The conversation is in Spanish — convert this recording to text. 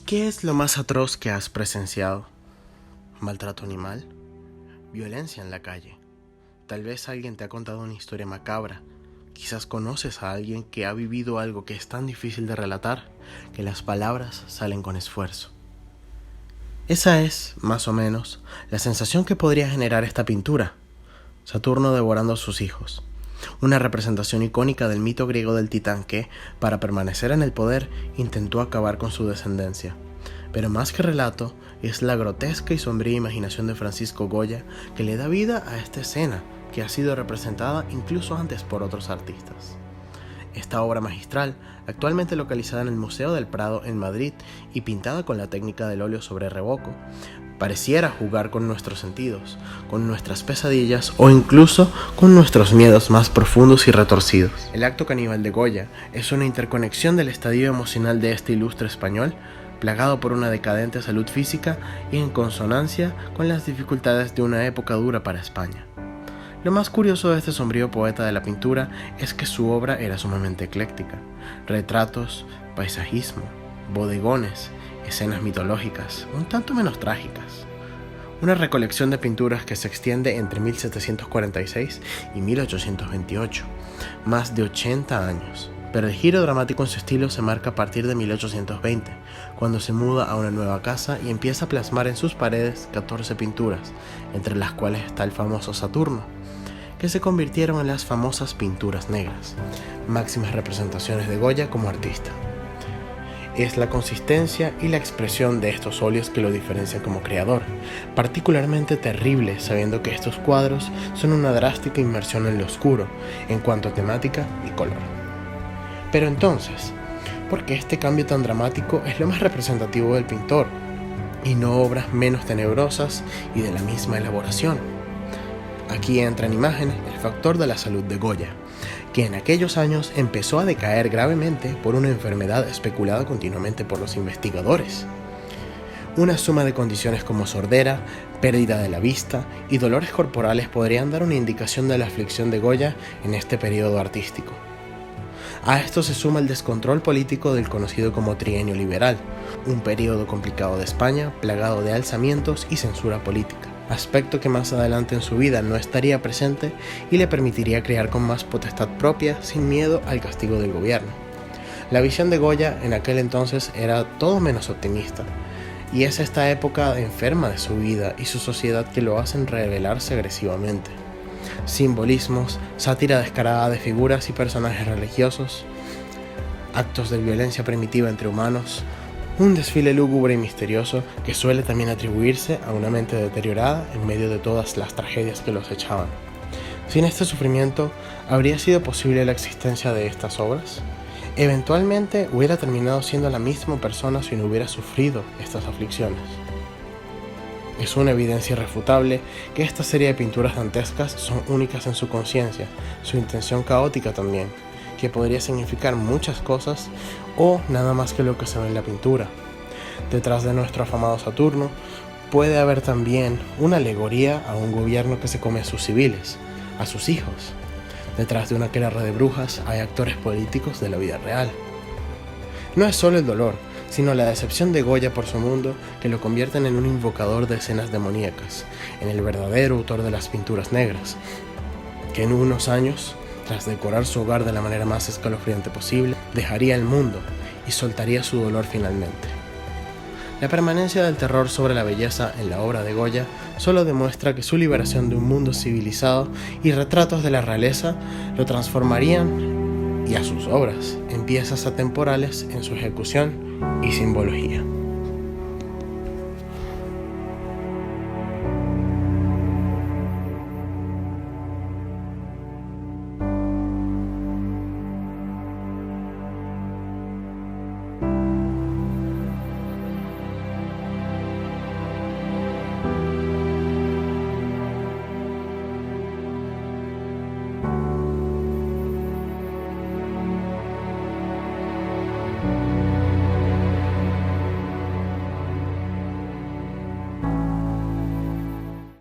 ¿Qué es lo más atroz que has presenciado? ¿Maltrato animal? ¿Violencia en la calle? Tal vez alguien te ha contado una historia macabra. Quizás conoces a alguien que ha vivido algo que es tan difícil de relatar que las palabras salen con esfuerzo. Esa es, más o menos, la sensación que podría generar esta pintura. Saturno devorando a sus hijos. Una representación icónica del mito griego del titán que, para permanecer en el poder, intentó acabar con su descendencia. Pero más que relato, es la grotesca y sombría imaginación de Francisco Goya que le da vida a esta escena, que ha sido representada incluso antes por otros artistas. Esta obra magistral, actualmente localizada en el Museo del Prado en Madrid y pintada con la técnica del óleo sobre revoco, pareciera jugar con nuestros sentidos, con nuestras pesadillas o incluso con nuestros miedos más profundos y retorcidos. El acto caníbal de Goya es una interconexión del estadio emocional de este ilustre español, plagado por una decadente salud física y en consonancia con las dificultades de una época dura para España. Lo más curioso de este sombrío poeta de la pintura es que su obra era sumamente ecléctica. Retratos, paisajismo, bodegones, escenas mitológicas, un tanto menos trágicas. Una recolección de pinturas que se extiende entre 1746 y 1828, más de 80 años. Pero el giro dramático en su estilo se marca a partir de 1820, cuando se muda a una nueva casa y empieza a plasmar en sus paredes 14 pinturas, entre las cuales está el famoso Saturno, que se convirtieron en las famosas pinturas negras, máximas representaciones de Goya como artista. Es la consistencia y la expresión de estos óleos que lo diferencian como creador, particularmente terrible sabiendo que estos cuadros son una drástica inmersión en lo oscuro en cuanto a temática y color. Pero entonces, ¿por qué este cambio tan dramático es lo más representativo del pintor y no obras menos tenebrosas y de la misma elaboración? Aquí entra en imagen el factor de la salud de Goya, que en aquellos años empezó a decaer gravemente por una enfermedad especulada continuamente por los investigadores. Una suma de condiciones como sordera, pérdida de la vista y dolores corporales podrían dar una indicación de la aflicción de Goya en este periodo artístico. A esto se suma el descontrol político del conocido como Trienio Liberal, un periodo complicado de España plagado de alzamientos y censura política, aspecto que más adelante en su vida no estaría presente y le permitiría crear con más potestad propia sin miedo al castigo del gobierno. La visión de Goya en aquel entonces era todo menos optimista, y es esta época enferma de su vida y su sociedad que lo hacen rebelarse agresivamente. Simbolismos, sátira descarada de figuras y personajes religiosos, actos de violencia primitiva entre humanos, un desfile lúgubre y misterioso que suele también atribuirse a una mente deteriorada en medio de todas las tragedias que los echaban. Sin este sufrimiento, ¿habría sido posible la existencia de estas obras? Eventualmente hubiera terminado siendo la misma persona si no hubiera sufrido estas aflicciones. Es una evidencia irrefutable que esta serie de pinturas dantescas son únicas en su conciencia, su intención caótica también, que podría significar muchas cosas o nada más que lo que se ve en la pintura. Detrás de nuestro afamado Saturno puede haber también una alegoría a un gobierno que se come a sus civiles, a sus hijos. Detrás de una aquelarre de brujas hay actores políticos de la vida real. No es solo el dolor, sino la decepción de Goya por su mundo que lo convierten en un invocador de escenas demoníacas, en el verdadero autor de las pinturas negras, que en unos años, tras decorar su hogar de la manera más escalofriante posible, dejaría el mundo y soltaría su dolor finalmente. La permanencia del terror sobre la belleza en la obra de Goya solo demuestra que su liberación de un mundo civilizado y retratos de la realeza lo transformarían y a sus obras en piezas atemporales en su ejecución y simbología.